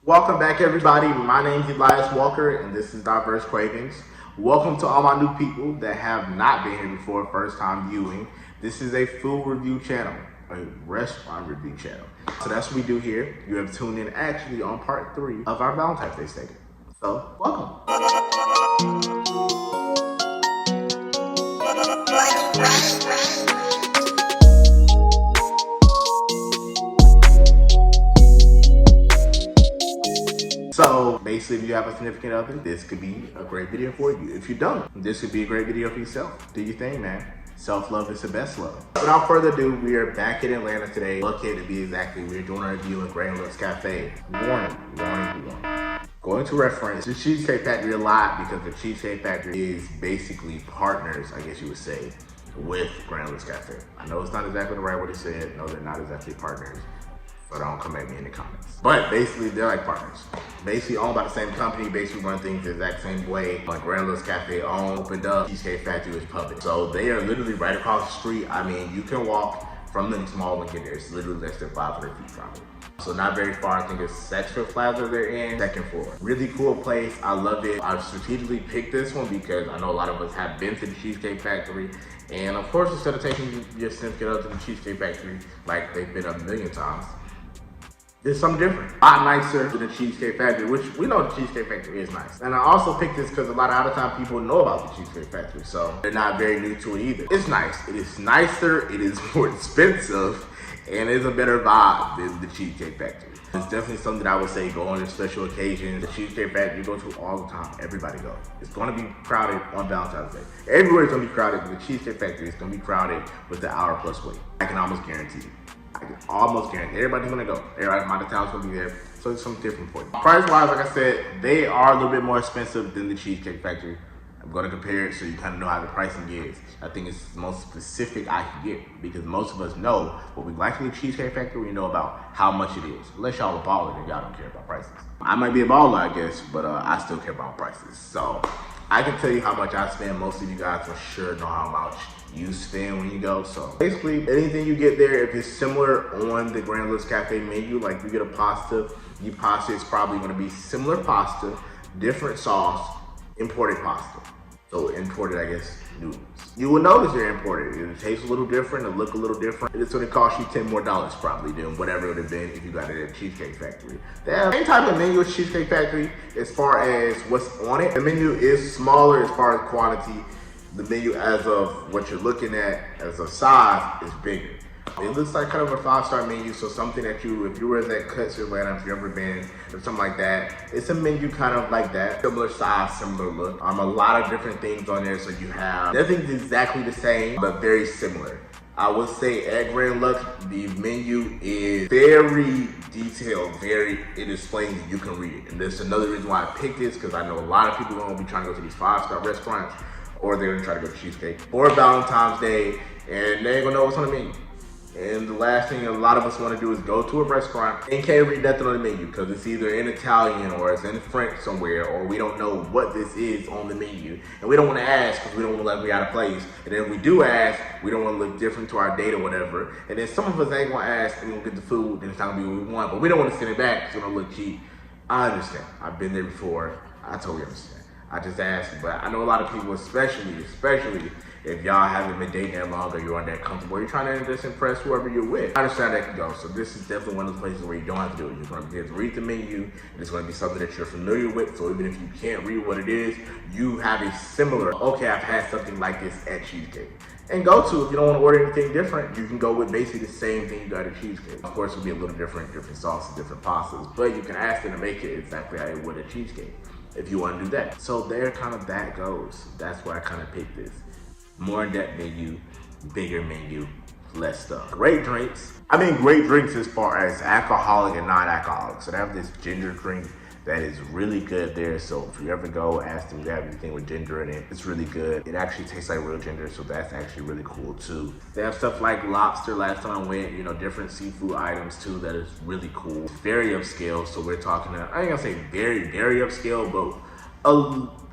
Welcome back, everybody. My name is Elias Walker, and this is Diverse Cravings. Welcome to all my new people that have not been here before, first time viewing. This is a food review channel, a restaurant review channel. So that's what we do here. You have tuned in actually on part 3 of our Valentine's Day segment. So, welcome. So basically, if you have a significant other, this could be a great video for you. If you don't, this could be a great video for yourself. Do your thing, man. Self-love is the best love. Without further ado, we are back in Atlanta today. Located to be exactly, we're doing a review in Grand Lux Cafe. Warning. Going to reference the Cheesecake Factory a lot because the Cheesecake Factory is basically partners, I guess you would say, with Grand Lux Cafe. I know it's not exactly the right way to say it. No, they're not exactly partners. So don't come at me in the comments. But basically, they're like partners. Basically owned by the same company, basically run things the exact same way. Like Grand Lux Cafe opened up, Cheesecake Factory was public. So they are literally right across the street. I mean, you can walk from the mall and get there. It's literally less than 500 feet from it. So not very far. I think it's Sextra Plaza they're in, second floor. Really cool place. I love it. I've strategically picked this one because I know a lot of us have been to the Cheesecake Factory. And of course, instead of taking your significant other to the Cheesecake Factory like they've been a million times, there's something different. A lot nicer than the Cheesecake Factory, which we know the Cheesecake Factory is nice. And I also picked this because a lot of out of time people know about the Cheesecake Factory, so they're not very new to it either. It's nice. It is nicer, it is more expensive, and it's a better vibe than the Cheesecake Factory. It's definitely something that I would say go on your special occasions. The Cheesecake Factory you go to all the time. Everybody go. It's going to be crowded on Valentine's Day. Everywhere's going to be crowded, but the Cheesecake Factory is going to be crowded with the hour plus wait. I can almost guarantee it. I can almost guarantee everybody's gonna go. Everybody from out of town's gonna be there. So it's something different for you. Price-wise, like I said, they are a little bit more expensive than the Cheesecake Factory. I'm gonna compare it so you kind of know how the pricing is. I think it's the most specific I can get because most of us know what we like from the Cheesecake Factory. We know about how much it is. Unless y'all a baller, then y'all don't care about prices. I might be a baller, I guess, but I still care about prices. So I can tell you how much I spend. Most of you guys for sure know how much you spend when you go. So basically anything you get there, if it's similar on the Grand Lux Cafe menu, like you get a pasta, your pasta is probably going to be similar pasta, different sauce, imported pasta. So imported, I guess, noodles. You will notice they're imported. It tastes a little different, it look a little different. It's going to cost you $10 more probably than whatever it would have been if you got it at Cheesecake Factory. They have the same type of menu as Cheesecake Factory as far as what's on it. The menu is smaller as far as quantity. The menu as of what you're looking at as a size is bigger. It looks like kind of a 5-star menu, so something that you, if you were at Cuts Atlanta, if you've ever been, or something like that, it's a menu kind of like that. Similar size, similar look. A lot of different things on there, so you have, nothing's exactly the same, but very similar. I would say at Grand Lux, the menu is very detailed, it explains it, you can read it. And that's another reason why I picked this, because I know a lot of people are gonna be trying to go to these 5-star restaurants, or they're gonna try to go to Cheesecake for Valentine's Day, and they ain't gonna know what's on the menu. And the last thing a lot of us wanna do is go to a restaurant and can't read nothing on the menu, because it's either in Italian or it's in French somewhere, or we don't know what this is on the menu. And we don't wanna ask, because we don't wanna look like we out of place. And then if we do ask, we don't wanna look different to our date or whatever. And then some of us ain't gonna ask, and we'll get the food, and it's not gonna be what we want, but we don't wanna send it back, so it don't look cheap. I understand, I've been there before, I totally understand. I just asked, but I know a lot of people, especially if y'all haven't been dating that long or you aren't that comfortable, you're trying to just impress whoever you're with. I understand that can go. So this is definitely one of those places where you don't have to do it. You're going to be able to read the menu, and it's going to be something that you're familiar with. So even if you can't read what it is, you have a similar, okay, I've had something like this at Cheesecake. And go to, if you don't want to order anything different, you can go with basically the same thing you got at Cheesecake. Of course, it'll be a little different sauces, different pastas, but you can ask them to make it exactly how you would at Cheesecake if you want to do that. So there kind of that goes. That's why I kind of picked this. More in-depth menu, bigger menu, less stuff. Great drinks. I mean great drinks as far as alcoholic and non-alcoholic. So they have this ginger drink that is really good there. So if you ever go, ask them if they have anything with ginger in it. It's really good. It actually tastes like real ginger, so that's actually really cool too. They have stuff like lobster last time I went, you know, different seafood items too that is really cool. It's very upscale, so we're talking, I ain't gonna say very, very upscale, but a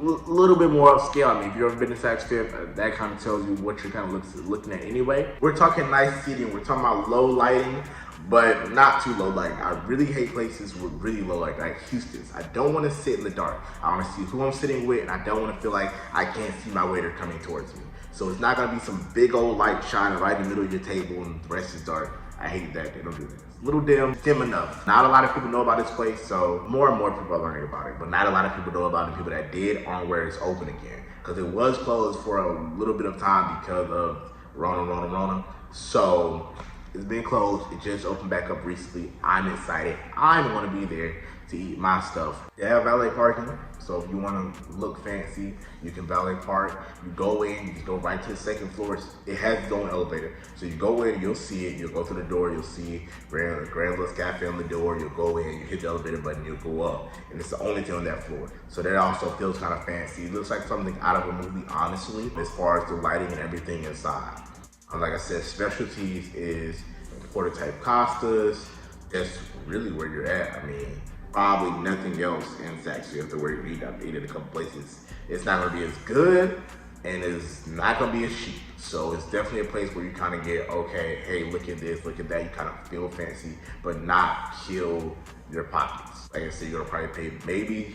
little bit more upscale. I mean, if you've ever been to Saks Fifth, that kind of tells you what you're kind of looking at anyway. We're talking nice seating. We're talking about low lighting. but not too low light. I really hate places with really low light, like Houston's. I don't want to sit in the dark. I want to see who I'm sitting with, and I don't want to feel like I can't see my waiter coming towards me. So it's not gonna be some big old light shining right in the middle of your table and the rest is dark. I hate that. They don't do that. It's a little dim enough. Not a lot of people know about this place, so more and more people are learning about it. But not a lot of people know about it. People that did aren't where it's open again, because it was closed for a little bit of time because of Rona. So it's been closed. It just opened back up recently. I'm excited. I want to be there to eat my stuff. They have valet parking, so if you want to look fancy, you can valet park. You go in, you go right to the second floor. It has its own elevator, so you go in, you'll see it. You'll go through the door, you'll see Grand Little Cafe on the door. You'll go in, you hit the elevator button, you'll go up, and it's the only thing on that floor. So that also feels kind of fancy. It looks like something out of a movie, honestly, as far as the lighting and everything inside. Like I said, specialties is porter type pastas. That's really where you're at. I mean, probably nothing else in Saks Fifth or where you eat. I've eaten a couple places. It's not gonna be as good, and it's not gonna be as cheap. So it's definitely a place where you kind of get, okay, hey, look at this, look at that. You kind of feel fancy, but not kill your pockets. Like I said, you're gonna probably pay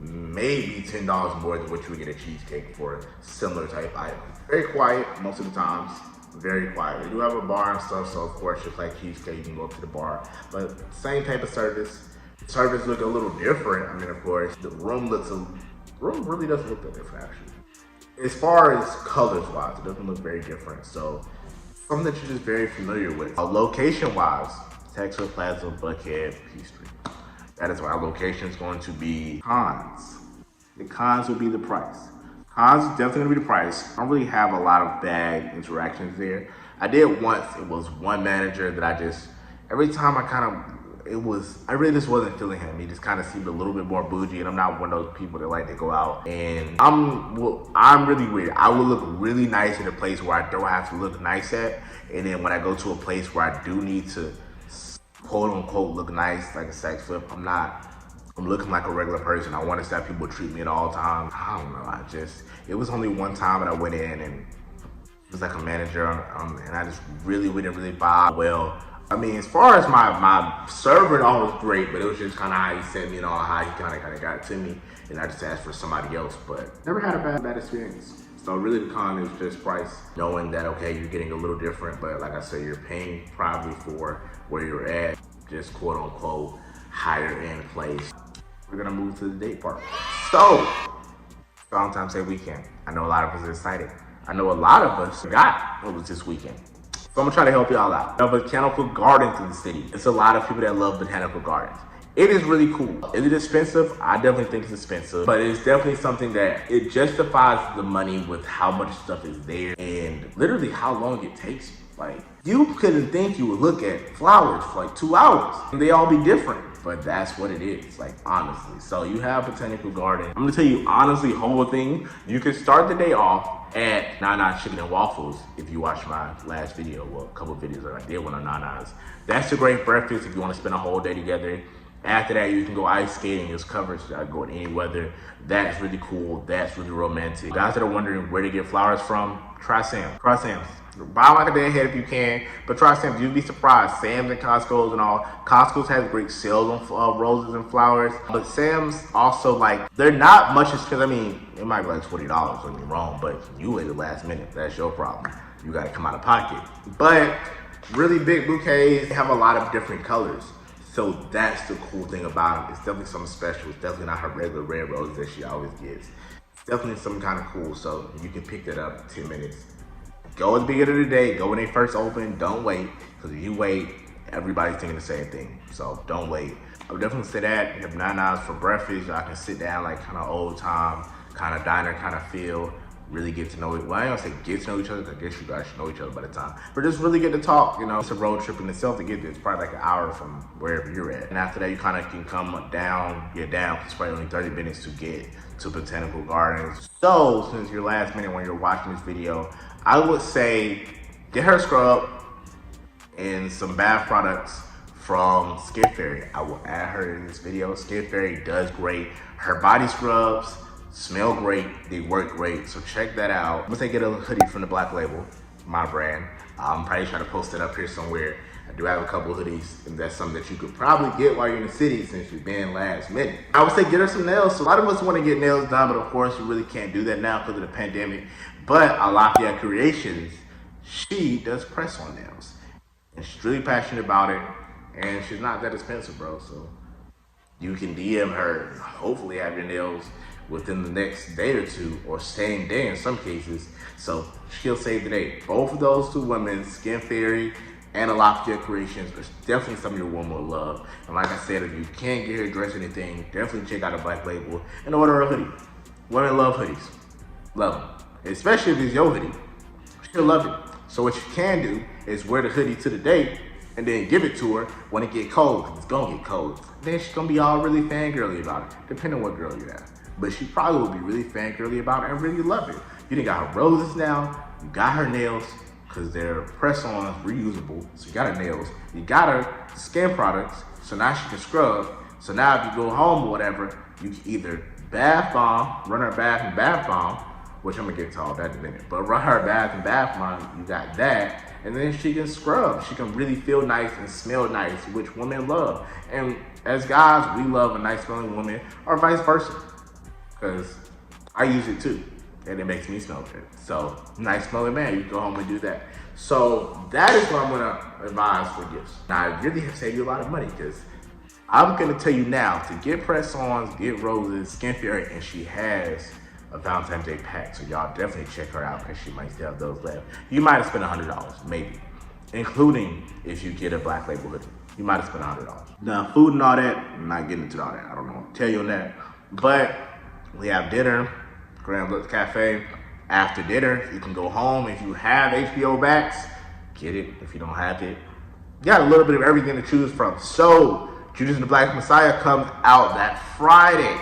maybe $10 more than what you would get a cheesecake for a similar type item. Very quiet most of the times. Very quiet. They do have a bar and stuff, so of course, just like cheesecake, you can go up to the bar. But same type of service. Service look a little different. I mean, of course, the room really doesn't look that different, actually. As far as colors wise, it doesn't look very different. So something that you're just very familiar with. Location wise, Texas Plaza, Buckhead, Peachtree. That is why our location is going to be cons. The cons will be the price. Cons is definitely gonna be the price. I don't really have a lot of bad interactions there. I did once. It was one manager that every time I really just wasn't feeling him. He just kind of seemed a little bit more bougie, and I'm not one of those people that like to go out. And I'm really weird. I will look really nice in a place where I don't have to look nice at, and then when I go to a place where I do need to quote unquote look nice, like a Saks Fifth, I'm looking like a regular person. I want to have people treat me at all times. I don't know. It was only one time that I went in and it was like a manager, and I just really didn't really vibe well. I mean, as far as my server and all was great, but it was just kind of how he sent me and all, how he kind of got to me, and I just asked for somebody else, but never had a bad experience. So really the con is just price, knowing that, okay, you're getting a little different, but like I said, you're paying probably for where you're at, just quote unquote higher end place. We're gonna move to the date part. So, Valentine's Day weekend. I know a lot of us are excited. I know a lot of us forgot it was this weekend. So I'm gonna try to help y'all out. There are botanical gardens in the city. It's a lot of people that love botanical gardens. It is really cool. Is it expensive? I definitely think it's expensive, but it's definitely something that it justifies the money with how much stuff is there and literally how long it takes. Like, you couldn't think you would look at flowers for like 2 hours and they all be different. But that's what it is, like, honestly. So you have botanical garden. I'm gonna tell you, honestly, whole thing, you can start the day off at Nana's Chicken and Waffles. If you watch my last video, well, a couple of videos that I did one on Nana's. That's a great breakfast if you wanna spend a whole day together. After that, you can go ice skating. It's covered, so I go in any weather. That's really cool. That's really romantic. Guys that are wondering where to get flowers from, try Sam's. Try Sam's. Buy like a day ahead if you can, but try Sam's. You'd be surprised. Sam's and Costco's and all. Costco's has great sales on roses and flowers, but Sam's also, like, they're not much expensive. I mean, it might be like $20, don't get me wrong, but you wait the last minute. That's your problem. You gotta come out of pocket. But really big bouquets have a lot of different colors. So that's the cool thing about them. It's definitely something special. It's definitely not her regular red roses that she always gets. It's definitely something kind of cool. So you can pick that up in 10 minutes. Go at the beginning of the day. Go when they first open. Don't wait. Because if you wait, everybody's thinking the same thing. So don't wait. I would definitely say that. You have 9 hours for breakfast. I can sit down like kind of old time, kind of diner kind of feel. Really get to know it. Well, I don't say get to know each other. I guess you guys should know each other by the time. But just really get to talk. You know, it's a road trip in itself to get there. It's probably like an hour from wherever you're at. And after that, you kind of can come down, get down. It's probably only 30 minutes to get to Botanical Gardens. So, since your last minute when you're watching this video, I would say get her a scrub and some bath products from Skin Fairy. I will add her in this video. Skin Fairy does great. Her body scrubs smell great, they work great, so check that out. I'm gonna get a hoodie from the Black Label, my brand. I'm probably trying to post it up here somewhere. I do have a couple hoodies, and that's something that you could probably get while you're in the city since you've been last minute. I would say get her some nails. So a lot of us want to get nails done, but of course you really can't do that now because of the pandemic. But Alafia Creations, she does press-on nails. And she's really passionate about it, and she's not that expensive, bro. So you can DM her, hopefully have your nails within the next day or two, or same day in some cases. So she'll save the day. Both of those two women, Skin Fairy and Alafia Creations, are definitely some of your women will love. And like I said, if you can't get her dressed or anything, definitely check out a Black Label and order a hoodie. Women love hoodies. Love them. Especially if it's your hoodie. She'll love it. So what you can do is wear the hoodie to the date and then give it to her when it get cold, because it's gonna get cold. Then she's gonna be all really fangirly about it, depending on what girl you have. But she probably will be really fangirly about it and really love it. You done got her roses now, you got her nails, because they're press-ons, reusable. So you got her nails, you got her skin products, so now she can scrub. So now if you go home or whatever, you can either bath bomb, run her bath and bath bomb, which I'm gonna get to all that in a minute, but run her bath and bath bomb, you got that, and then she can scrub. She can really feel nice and smell nice, which women love. And as guys, we love a nice smelling woman, or vice versa, because I use it too, and it makes me smell good. So, nice smelling man, you can go home and do that. So that is what I'm gonna advise for gifts. Now, I really have saved you a lot of money, because I'm gonna tell you now, to get press-ons, get roses, Skin Fairy, and she has a Valentine's Day pack, so y'all definitely check her out, because she might still have those left. You might have spent $100, maybe, including if you get a Black Label hoodie. You might have spent $100. Now, food and all that, I'm not getting into all that. I don't know what to tell you on that. But we have dinner, Grand Lux Cafe. After dinner, you can go home. If you have HBO Max, get it. If you don't have it, you got a little bit of everything to choose from. So, Judas and the Black Messiah comes out that Friday,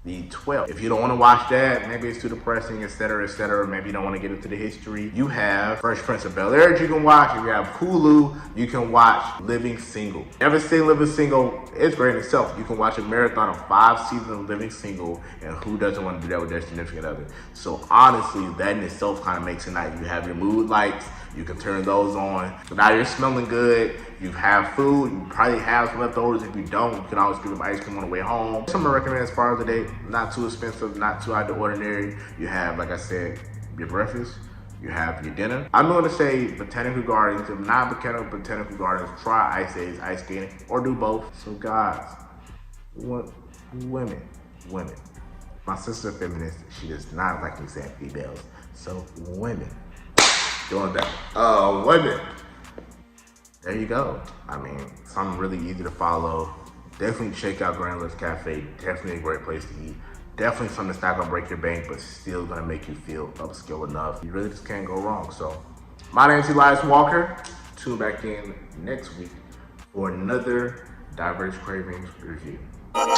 the 12th. If you don't want to watch that, maybe it's too depressing, etc., maybe you don't want to get into the history, you have Fresh Prince of Bel-Air that you can watch. If you have Hulu, you can watch Living Single. Never seen Living Single, it's great in itself. You can watch a marathon of 5 seasons of Living Single, and who doesn't want to do that with their significant other? So honestly, that in itself kind of makes a night. You have your mood lights, you can turn those on. So now you're smelling good, you have food, you probably have some leftovers. If you don't, you can always give them ice cream on the way home. Something I recommend as far as the day, not too expensive, not too out of the ordinary. You have, like I said, your breakfast, you have your dinner. I'm going to say Botanical Gardens. If not Botanical Gardens, try Ice Age, ice skating, or do both. So guys, women. My sister feminist, she does not like me saying females. So women, doing that. Women. There you go. I mean, something really easy to follow. Definitely check out Grand Lux Cafe. Definitely a great place to eat. Definitely something that's not gonna break your bank, but still gonna make you feel upscale enough. You really just can't go wrong. So, my name's Elias Walker. Tune back in next week for another Diverse Cravings review. Like